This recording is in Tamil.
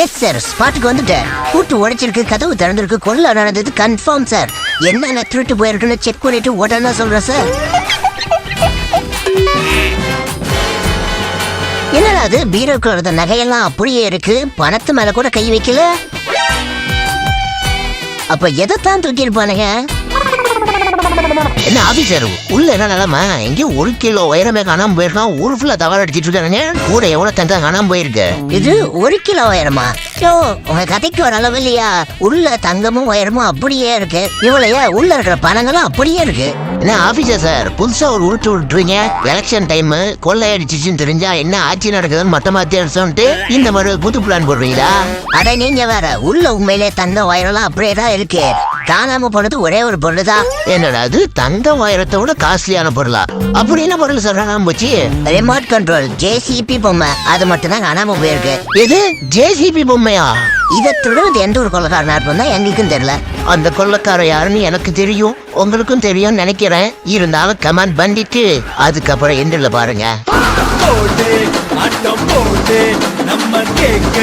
எஸ் சார், ஸ்பாட்டுக்கு வந்துட்டேன். கூட்டு உடைச்சிருக்கு, கதவு திறந்திருக்கு, கொள்ள நடந்தது கன்ஃபார்ம் சார். என்னென்ன திருட்டு போயிருக்குன்னு செக் பண்ணிட்டு உடனே சொல்றேன் சார். என்னடா அது, பீரோக்குள்ள இருந்த நகையெல்லாம் அப்படியே இருக்கு, பணத்து மேல கூட கை வைக்கல. அப்ப எதைத்தான் தூக்கியிருப்பானுங்க? என்ன ஆபீசர் உள்ள என்ன நிலைமை? எங்கேயும் 1 கிலோ உயரமே காணாம போயிருக்கான். ஊரு ஃபுல்லா தவறு அடிச்சிட்டு இருக்காங்க. கூட எவ்வளவு தங்கம் காணாம போயிருக்கு? இது 1 கிலோ உயரமா? உங்க கதைக்கு ஒரு அளவு இல்லையா? உள்ள தங்கமும் உயரமும் அப்படியே இருக்கு. இவ்வளையா உள்ள இருக்கிற பணங்களும் அப்படியே இருக்கு. என்ன ஆபீசர் சார், புதுசா ஒரு உருட்டு விட்டுறீங்க? எலெக்ஷன் டைம் கொள்ளை அடிச்சிச்சுன்னு தெரிஞ்சா என்ன ஆட்சி நடக்குதுன்னு மொத்தமா சொல்லிட்டு இந்த மாதிரி புது பிளான் போடுறீங்களா? அட நீங்க வேற, உள்ள உண்மையிலே தங்க உயரம் அப்படியே தான் இருக்கு. காணாம போனது ஒரே ஒரு பொருள் தான். என்னடா அது, தங்க உயரத்தோட காஸ்ட்லியான பொருளா? அப்படி என்ன பொருள் சொல்றாங்க போச்சு? ரிமோட் கண்ட்ரோல் ஜேசிபி பொம்மை, அது மட்டும் தான் காணாம போயிருக்கு. இது ஜேசிபி பொம்மையா? இதை திருடுறது எந்த ஒரு கொள்ளக்காரனா இருப்பா எங்களுக்கும் தெரியல. அந்த கொள்ளக்காரன் யாருன்னு எனக்கு தெரியும், உங்களுக்கும் தெரியும் நினைக்கிறேன். இருந்தாலும் கமெண்ட் பண்ணிட்டு அதுக்கப்புறம் எந்திரில பாருங்க. நம்ம கேட்க